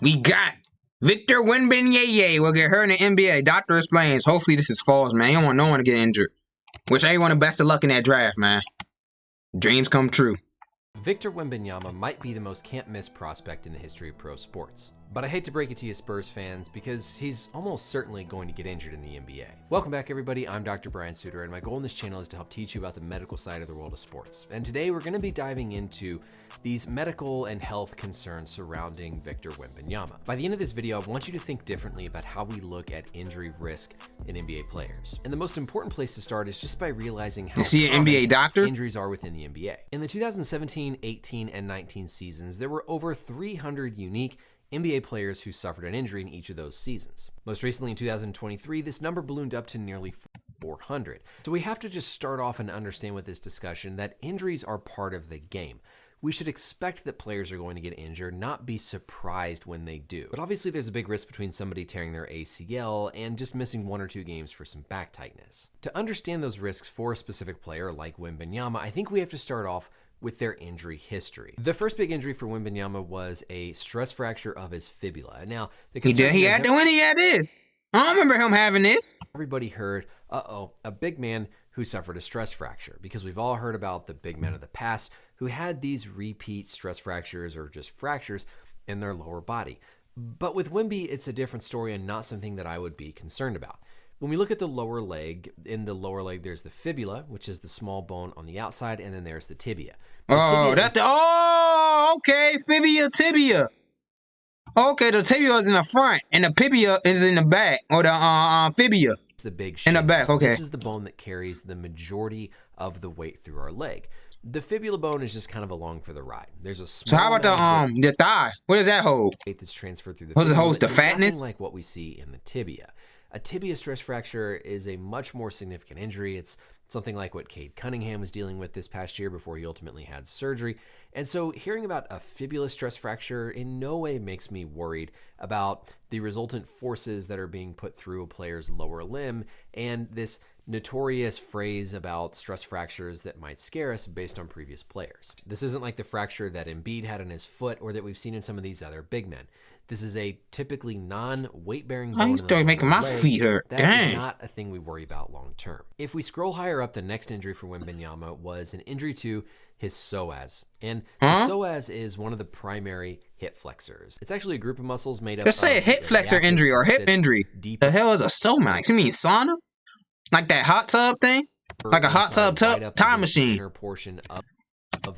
We got Victor Wembanyama will get hurt in the NBA. Doctor explains. Hopefully this is false, man. You don't want no one to get injured. Wish everyone the best of luck in that draft, man. Dreams come true. Victor Wembanyama might be the most can't-miss prospect in the history of pro sports. But I hate to break it to you Spurs fans, because he's almost certainly going to get injured in the NBA. Welcome back everybody, I'm Dr. Brian Suter, and my goal in this channel is to help teach you about the medical side of the world of sports. And today we're going to be diving into these medical and health concerns surrounding Victor Wembanyama. By the end of this video, I want you to think differently about how we look at injury risk in NBA players. And the most important place to start is just by realizing how an NBA doctor? Injuries are within the NBA. In the 2017, 18, and 19 seasons, there were over 300 unique NBA players who suffered an injury in each of those seasons. Most recently in 2023, this number ballooned up to nearly 400. So we have to just start off and understand with this discussion that injuries are part of the game. We should expect that players are going to get injured, not be surprised when they do. But obviously there's a big risk between somebody tearing their ACL and just missing 1 or 2 games for some back tightness. To understand those risks for a specific player like Wembanyama, I think we have to start off with their injury history. The first big injury for Wembanyama was a stress fracture of his fibula. Now, he had this. I don't remember him having this. Everybody heard, a big man who suffered a stress fracture, because we've all heard about the big men of the past who had these repeat stress fractures or just fractures in their lower body. But with Wemby, it's a different story and not something that I would be concerned about. When we look at the lower leg, in the lower leg, there's the fibula, which is the small bone on the outside, and then there's the tibia. Okay, fibula, tibia. Okay, the tibia is in the front, and the fibula is in the back, or the fibula. It's the big in the back, okay. This is the bone that carries the majority of the weight through our leg. The fibula bone is just kind of along for the ride. There's a small. So how about the thigh? What does that hold? Weight that's transferred through the. What does it hold? The fatness? Like what we see in the tibia. A tibia stress fracture is a much more significant injury. It's something like what Cade Cunningham was dealing with this past year before he ultimately had surgery. And so hearing about a fibula stress fracture in no way makes me worried about the resultant forces that are being put through a player's lower limb and this notorious phrase about stress fractures that might scare us based on previous players. This isn't like the fracture that Embiid had in his foot or that we've seen in some of these other big men. This is a typically non-weight-bearing bone. I started making my feet hurt. That is not a thing we worry about long-term. If we scroll higher up, the next injury for Wembanyama was an injury to his psoas. And the psoas is one of the primary hip flexors. It's actually a group of muscles made up of... Let's say a hip flexor injury or hip injury. The hell is a psoas? You mean sauna? Like that hot tub thing? Like a hot tub time machine. Inner portion of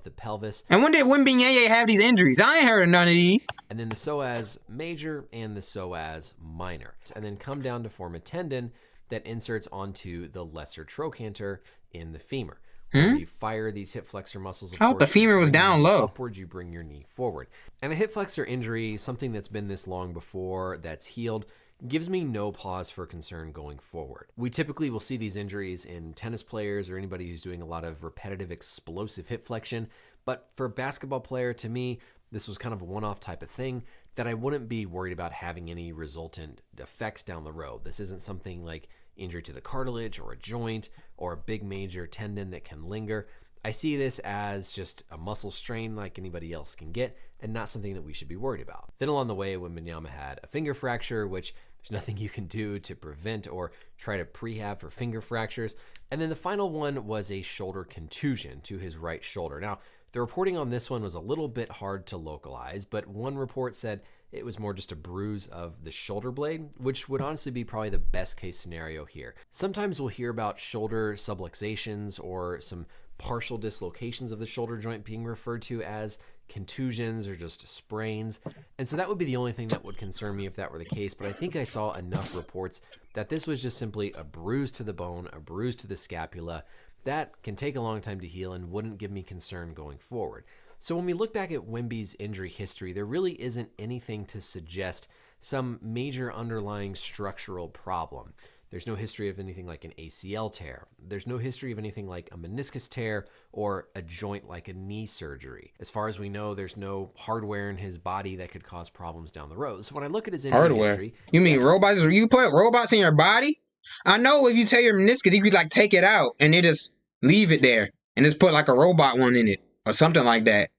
the pelvis. And when did Wembanyama have these injuries? I ain't heard of none of these. And then the psoas major and the psoas minor. And then come down to form a tendon that inserts onto the lesser trochanter in the femur. When you fire these hip flexor muscles, the femur was down low. Upwards, you bring your knee forward. And a hip flexor injury, something that's been this long before, that's healed, gives me no pause for concern going forward. We typically will see these injuries in tennis players or anybody who's doing a lot of repetitive explosive hip flexion. But for a basketball player, to me, this was kind of a one-off type of thing that I wouldn't be worried about having any resultant effects down the road. This isn't something like injury to the cartilage or a joint or a big major tendon that can linger. I see this as just a muscle strain like anybody else can get and not something that we should be worried about. Then along the way, Wembanyama had a finger fracture, which there's nothing you can do to prevent or try to prehab for finger fractures. And then the final one was a shoulder contusion to his right shoulder. Now, the reporting on this one was a little bit hard to localize, but one report said it was more just a bruise of the shoulder blade, which would honestly be probably the best case scenario here. Sometimes we'll hear about shoulder subluxations or some partial dislocations of the shoulder joint being referred to as contusions or just sprains. And so that would be the only thing that would concern me if that were the case. But I think I saw enough reports that this was just simply a bruise to the bone, a bruise to the scapula that can take a long time to heal and wouldn't give me concern going forward. So when we look back at Wemby's injury history, there really isn't anything to suggest some major underlying structural problem. There's no history of anything like an ACL tear. There's no history of anything like a meniscus tear or a joint like a knee surgery. As far as we know, there's no hardware in his body that could cause problems down the road. So when I look at his injury history... You mean robots? You put robots in your body? I know if you tear your meniscus, you could like take it out and they just leave it there and just put like a robot one in it or something like that.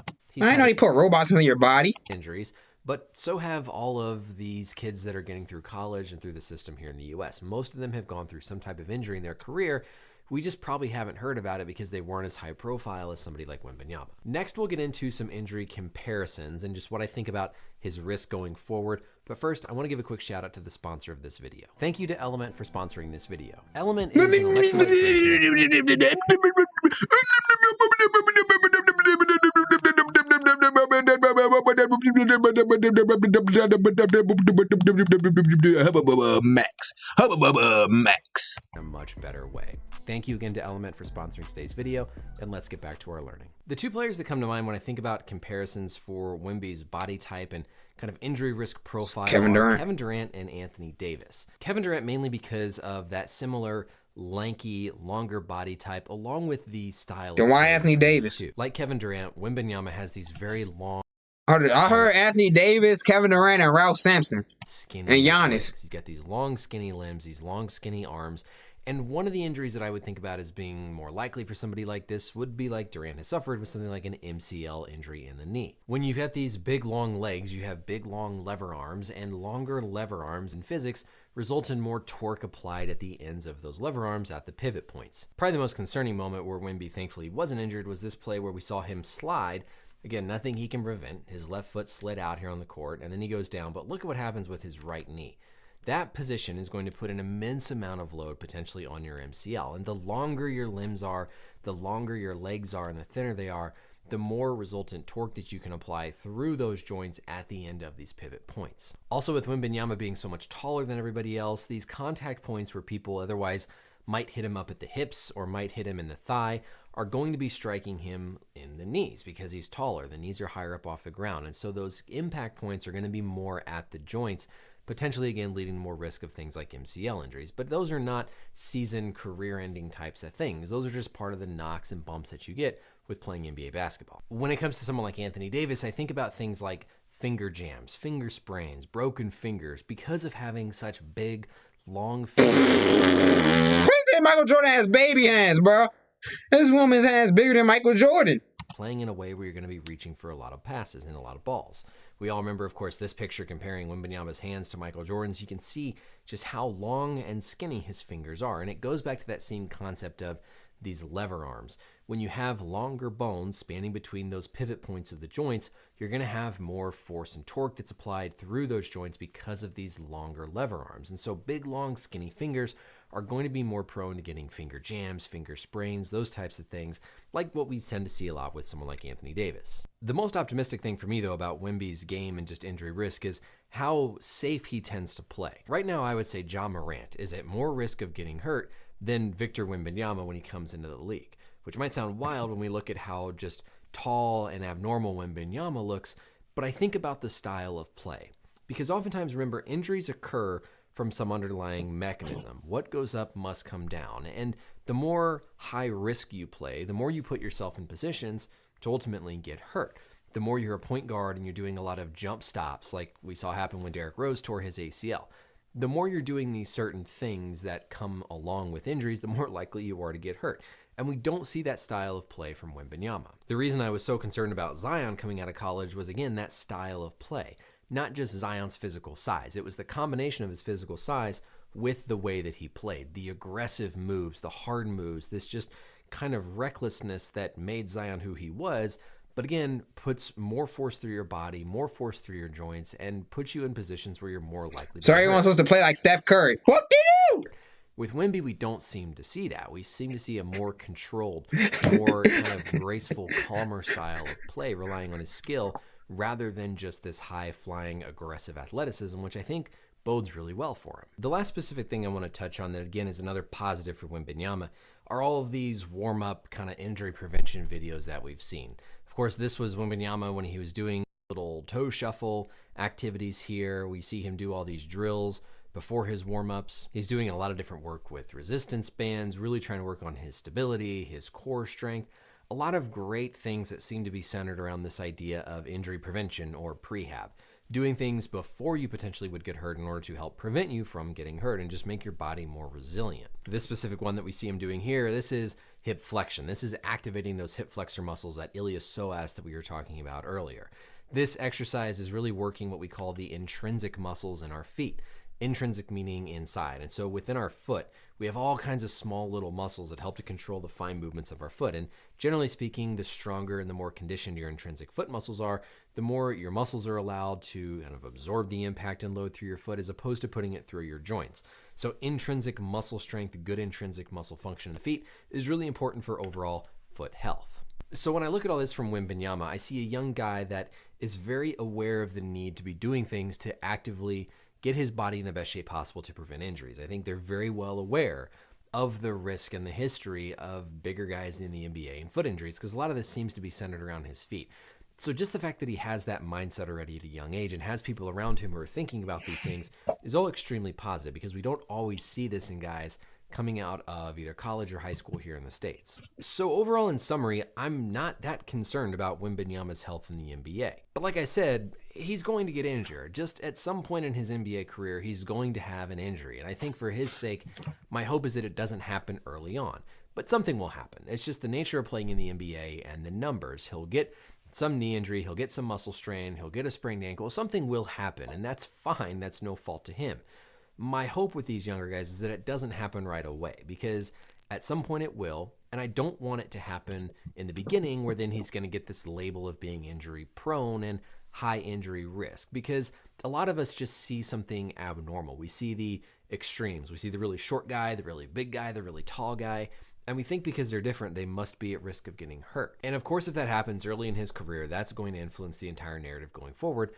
I didn't know they put robots in your body. Injuries. But so have all of these kids that are getting through college and through the system here in the US. Most of them have gone through some type of injury in their career. We just probably haven't heard about it because they weren't as high profile as somebody like Wembanyama. Next, we'll get into some injury comparisons and just what I think about his risk going forward. But first, I want to give a quick shout out to the sponsor of this video. Thank you to Element for sponsoring this video. Element is an electrolyte drink. Max. A much better way. Thank you again to Element for sponsoring today's video, and let's get back to our learning. The two players that come to mind when I think about comparisons for Wemby's body type and kind of injury risk profile are Kevin Durant and Anthony Davis. Kevin Durant mainly because of that similar lanky, longer body type, along with the style. Then why Anthony Davis? Too. Like Kevin Durant, Wembanyama has these very long. I heard Anthony Davis, Kevin Durant, and Ralph Sampson. Skinny and Giannis. Legs. He's got these long, skinny limbs, these long, skinny arms. And one of the injuries that I would think about as being more likely for somebody like this would be like Durant has suffered with something like an MCL injury in the knee. When you've got these big, long legs, you have big, long lever arms, and longer lever arms in physics result in more torque applied at the ends of those lever arms at the pivot points. Probably the most concerning moment where Wemby thankfully wasn't injured was this play where we saw him slide. Again, nothing he can prevent. His left foot slid out here on the court, and then he goes down. But look at what happens with his right knee. That position is going to put an immense amount of load potentially on your MCL. And the longer your limbs are, the longer your legs are, and the thinner they are, the more resultant torque that you can apply through those joints at the end of these pivot points. Also, with Wembanyama being so much taller than everybody else, these contact points where people otherwise might hit him up at the hips or might hit him in the thigh are going to be striking him in the knees because he's taller. The knees are higher up off the ground. And so those impact points are going to be more at the joints, potentially again leading to more risk of things like MCL injuries. But those are not season career-ending types of things. Those are just part of the knocks and bumps that you get with playing NBA basketball. When it comes to someone like Anthony Davis, I think about things like finger jams, finger sprains, broken fingers because of having such big, long fingers. They said Michael Jordan has baby hands, bro. This woman's hands bigger than Michael Jordan. Playing in a way where you're going to be reaching for a lot of passes and a lot of balls. We all remember, of course, this picture comparing Wembanyama's hands to Michael Jordan's. You can see just how long and skinny his fingers are. And it goes back to that same concept of these lever arms. When you have longer bones spanning between those pivot points of the joints, you're going to have more force and torque that's applied through those joints because of these longer lever arms. And so big, long, skinny fingers are going to be more prone to getting finger jams, finger sprains, those types of things, like what we tend to see a lot with someone like Anthony Davis. The most optimistic thing for me, though, about Wemby's game and just injury risk is how safe he tends to play. Right now, I would say Ja Morant is at more risk of getting hurt than Victor Wembanyama when he comes into the league, which might sound wild when we look at how just tall and abnormal Wembanyama looks, but I think about the style of play. Because oftentimes, remember, injuries occur from some underlying mechanism. What goes up must come down. And the more high risk you play, the more you put yourself in positions to ultimately get hurt. The more you're a point guard and you're doing a lot of jump stops, like we saw happen when Derrick Rose tore his ACL. The more you're doing these certain things that come along with injuries, the more likely you are to get hurt. And we don't see that style of play from Wembanyama. The reason I was so concerned about Zion coming out of college was, again, that style of play. Not just Zion's physical size. It was the combination of his physical size with the way that he played. The aggressive moves, the hard moves, this just kind of recklessness that made Zion who he was, but again, puts more force through your body, more force through your joints, and puts you in positions where you're more likely to So everyone's supposed to play like Steph Curry. What do you do? With Wemby, we don't seem to see that. We seem to see a more controlled, more kind of graceful, calmer style of play, relying on his skill, rather than just this high-flying, aggressive athleticism, which I think bodes really well for him. The last specific thing I want to touch on that, again, is another positive for Wembanyama are all of these warm-up kind of injury prevention videos that we've seen. Of course, this was Wembanyama when he was doing little toe shuffle activities here. We see him do all these drills before his warm-ups. He's doing a lot of different work with resistance bands, really trying to work on his stability, his core strength. A lot of great things that seem to be centered around this idea of injury prevention or prehab, doing things before you potentially would get hurt in order to help prevent you from getting hurt and just make your body more resilient. This specific one that we see him doing here, this is hip flexion. This is activating those hip flexor muscles, that iliopsoas that we were talking about earlier. This exercise is really working what we call the intrinsic muscles in our feet. Intrinsic meaning inside. And so within our foot, we have all kinds of small little muscles that help to control the fine movements of our foot. And generally speaking, the stronger and the more conditioned your intrinsic foot muscles are, the more your muscles are allowed to kind of absorb the impact and load through your foot as opposed to putting it through your joints. So intrinsic muscle strength, good intrinsic muscle function in the feet is really important for overall foot health. So when I look at all this from Wembanyama, I see a young guy that is very aware of the need to be doing things to actively get his body in the best shape possible to prevent injuries. I think they're very well aware of the risk and the history of bigger guys in the NBA and foot injuries, because a lot of this seems to be centered around his feet. So just the fact that he has that mindset already at a young age and has people around him who are thinking about these things is all extremely positive, because we don't always see this in guys coming out of either college or high school here in the States. So overall, in summary, I'm not that concerned about Wembanyama's health in the NBA. But like I said, he's going to get injured. Just at some point in his NBA career, he's going to have an injury. And I think for his sake, my hope is that it doesn't happen early on. But something will happen. It's just the nature of playing in the NBA and the numbers. He'll get some knee injury, he'll get some muscle strain, he'll get a sprained ankle. Something will happen, and that's fine. That's no fault to him. My hope with these younger guys is that it doesn't happen right away, because at some point it will, and I don't want it to happen in the beginning where then he's going to get this label of being injury prone and high injury risk, because a lot of us just see something abnormal. We see the extremes. We see the really short guy, the really big guy, the really tall guy, and we think because they're different, they must be at risk of getting hurt. And of course, if that happens early in his career, that's going to influence the entire narrative going forward.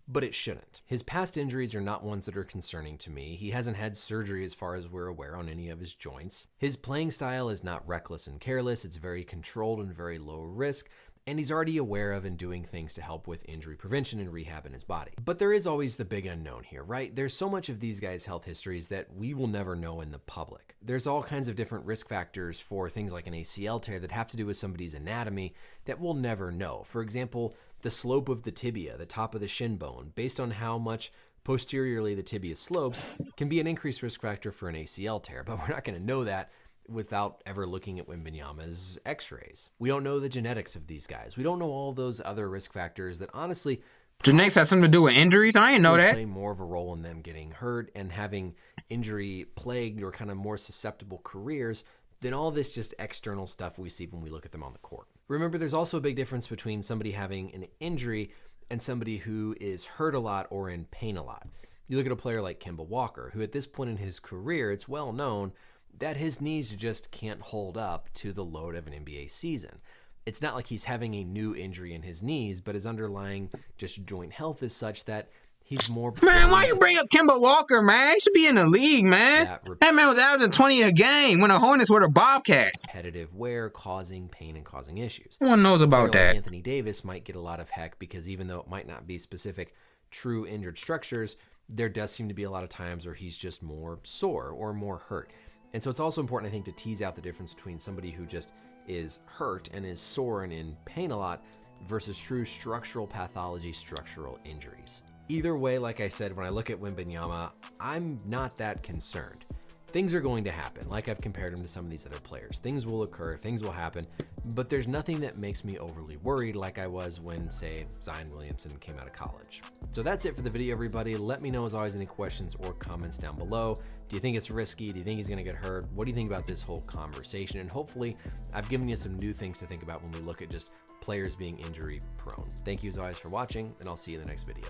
But it shouldn't. His past injuries are not ones that are concerning to me. He hasn't had surgery as far as we're aware on any of his joints. His playing style is not reckless and careless. It's very controlled and very low risk. And he's already aware of and doing things to help with injury prevention and rehab in his body. But there is always the big unknown here, right? There's so much of these guys' health histories that we will never know in the public. There's all kinds of different risk factors for things like an ACL tear that have to do with somebody's anatomy that we'll never know. For example, the slope of the tibia, the top of the shin bone, based on how much posteriorly the tibia slopes, can be an increased risk factor for an ACL tear, but we're not going to know that without ever looking at Wembanyama's x-rays. We don't know the genetics of these guys. We don't know all those other risk factors that honestly genetics has something to do with injuries. I didn't know that. Play more of a role in them getting hurt and having injury plagued or kind of more susceptible careers than all this just external stuff we see when we look at them on the court. Remember, there's also a big difference between somebody having an injury and somebody who is hurt a lot or in pain a lot. You look at a player like Kemba Walker, who at this point in his career, it's well known that his knees just can't hold up to the load of an NBA season. It's not like he's having a new injury in his knees, but his underlying just joint health is such that he's more... Man, why you bring up Kemba Walker, man? He should be in the league, man. That man was averaging 20 a game when the Hornets were the Bobcats. Repetitive wear causing pain and causing issues. No one knows about that. Anthony Davis might get a lot of heck because even though it might not be specific true injured structures, there does seem to be a lot of times where he's just more sore or more hurt. And so it's also important, I think, to tease out the difference between somebody who just is hurt and is sore and in pain a lot versus true structural pathology, structural injuries. Either way, like I said, when I look at Wembanyama, I'm not that concerned. Things are going to happen, like I've compared him to some of these other players. Things will occur, things will happen, but there's nothing that makes me overly worried like I was when, say, Zion Williamson came out of college. So that's it for the video, everybody. Let me know, as always, any questions or comments down below. Do you think it's risky? Do you think he's gonna get hurt? What do you think about this whole conversation? And hopefully, I've given you some new things to think about when we look at just players being injury prone. Thank you, as always, for watching, and I'll see you in the next video.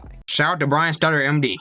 Bye. Shout out to Brian Stutter, MD.